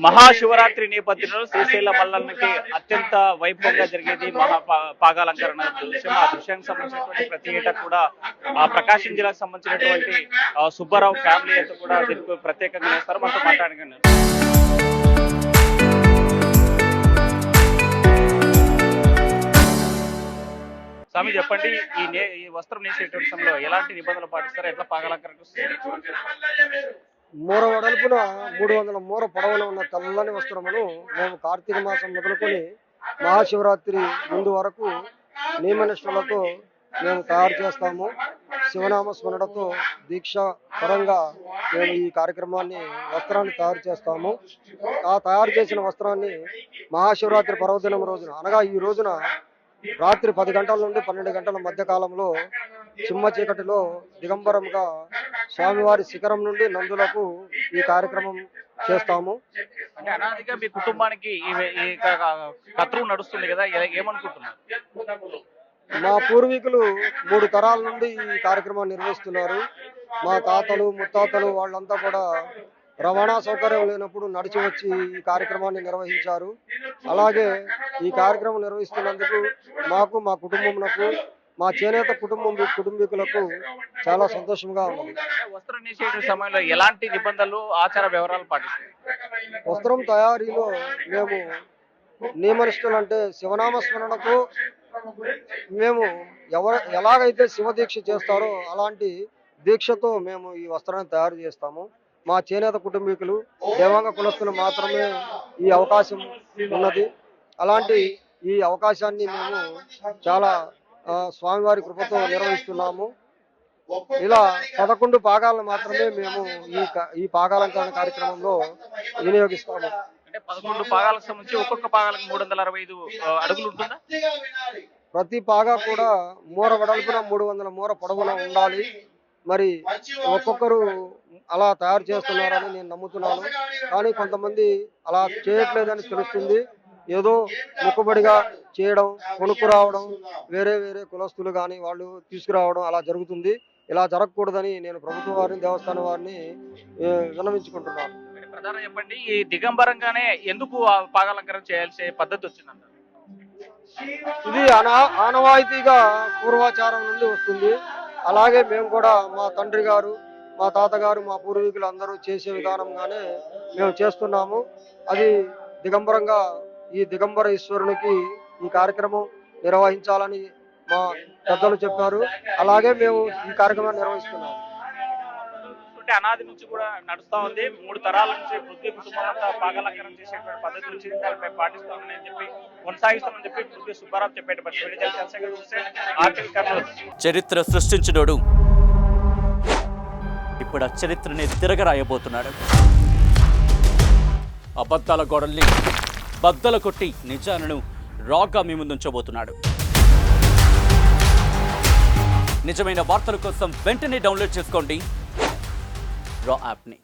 మహాశివరాత్రి నేపథ్యంలో శ్రీశైల మల్లన్నకి అత్యంత వైభవంగా జరిగేది పాగాలంకరణ దృశ్యం. ఆ దృశ్యానికి సంబంధించినటువంటి ప్రతి ఏటా కూడా ప్రకాశం జిల్లాకు సంబంధించినటువంటి సుబ్బారావు ఫ్యామిలీ అంతా కూడా దీనికి ప్రత్యేకంగా చేస్తారు. మనతో మాట్లాడగలను. స్వామి చెప్పండి, ఈ వస్త్రం నేసేటువంటి సమయంలో ఎలాంటి నిబంధనలు పాటిస్తారో, ఎట్లా పాగాలంకరణ మూర వెడల్పున 300 మూర పొడవున ఉన్న తెల్లని వస్త్రమును మేము కార్తీక మాసం మొదలుకొని మహాశివరాత్రి ముందు వరకు నియమనిష్టలతో మేము తయారు చేస్తాము. శివనామ స్మరణతో దీక్ష పరంగా మేము ఈ కార్యక్రమాన్ని వస్త్రాన్ని తయారు చేస్తాము. ఆ తయారు చేసిన వస్త్రాన్ని మహాశివరాత్రి పర్వదినం రోజున అనగా ఈ రోజున రాత్రి 10 గంటల నుండి 12 గంటల మధ్య కాలంలో చిమ్మ చీకటిలో దిగంబరంగా స్వామివారి శిఖరం నుండి నందులకు ఈ కార్యక్రమం చేస్తాము. అంటే అనాదిగా మీ కుటుంబానికి ఈ కత్రువు నడుస్తుంది కదా, ఏమనుకుంటున్నారు? మా పూర్వీకులు 3 తరాల నుండి ఈ కార్యక్రమాన్ని నిర్వహిస్తున్నారు. మా తాతలు ముత్తాతలు వాళ్ళంతా కూడా రవాణా సౌకర్యం లేనప్పుడు నడిచి వచ్చి ఈ కార్యక్రమాన్ని నిర్వహించారు. అలాగే ఈ కార్యక్రమం నిర్వహిస్తున్నందుకు మాకు, మా కుటుంబమునకు, మా చేనేత కుటుంబీకులకు చాలా సంతోషంగా ఉంది. వస్త్రం నేసే సమయంలో ఎలాంటి నిబంధనలు, ఆచార వ్యవహారాలు పాటిస్తారు? వస్త్రం తయారీలో మేము నియమనిష్టలు అంటే శివనామ స్మరణకు మేము ఎలాగైతే శివ దీక్ష చేస్తారో అలాంటి దీక్షతో మేము ఈ వస్త్రాన్ని తయారు చేస్తాము. మా చేనేత కుటుంబీకులు దేవాంగ కులస్తులు మాత్రమే ఈ అవకాశం ఉన్నది. అలాంటి ఈ అవకాశాన్ని మేము చాలా స్వామివారి కృపతో నిర్వహిస్తున్నాము. ఇలా 11 పాగాలను మాత్రమే మేము ఈ పాగాలంకరణ కార్యక్రమంలో వినియోగిస్తాము. అంటే 11 పాగాలకు సంబంధించి ఒక్కొక్క పాగాలకు 365 అడుగులు ఉంటుందా? ప్రతి పాగా కూడా మూర వెడల్పున 300 మూర పొడవున ఉండాలి. మరి ఒక్కొక్కరు అలా తయారు చేస్తున్నారని నేను నమ్ముతున్నాను. కానీ కొంతమంది అలా చేయట్లేదని తెలుస్తుంది. ఏదో మొక్కుబడిగా చేయడం, కొనుక్కు రావడం, వేరే కులస్తులు కానీ వాళ్ళు తీసుకురావడం అలా జరుగుతుంది. ఇలా జరగకూడదని నేను ప్రభుత్వం వారిని, దేవస్థానం వారిని విన్నవించుకుంటున్నాను. ప్రధానం చెప్పండి, ఈ దిగంబరంగానే ఎందుకు పాగాలంకరణ చేయాల్సిన పద్ధతి వచ్చిందంట? ఇది ఆనవాయితీగా పూర్వాచారం నుండి వస్తుంది. అలాగే మేము కూడా మా తండ్రి గారు, మా తాతగారు, మా పూర్వీకులు అందరూ చేసే విధానంగానే మేము చేస్తున్నాము. అది దిగంబరంగా ఈ దిగంబర ఈశ్వరునికి ఈ కార్యక్రమం నిర్వహించాలని మా పెద్దలు చెప్పారు. అలాగే మేము ఈ కార్యక్రమాన్ని నిర్వహిస్తున్నాము. అనాది నుంచి కూడా నడుస్తా ఉంది. 3 తరాల నుంచి పృథ్వీ కుటుంబం అంతా పాగాలంకరణ చేసేటువంటి పద్ధతి నుంచి దానిపై పాటిస్తామని చెప్పి కొనసాగిస్తామని చెప్పి పృథ్వీ సుబ్బారావు చెప్పేట చరిత్ర సృష్టించినోడు ఇప్పుడు ఆ చరిత్రని తిరగరాయబోతున్నాడు. అబద్ధాల గోడల్ని బద్దలు కొట్టి నిజాలను రాగా మీ ముందుంచబోతున్నాడు. నిజమైన వార్తల కోసం వెంటనే డౌన్లోడ్ చేసుకోండి రా యాప్ని.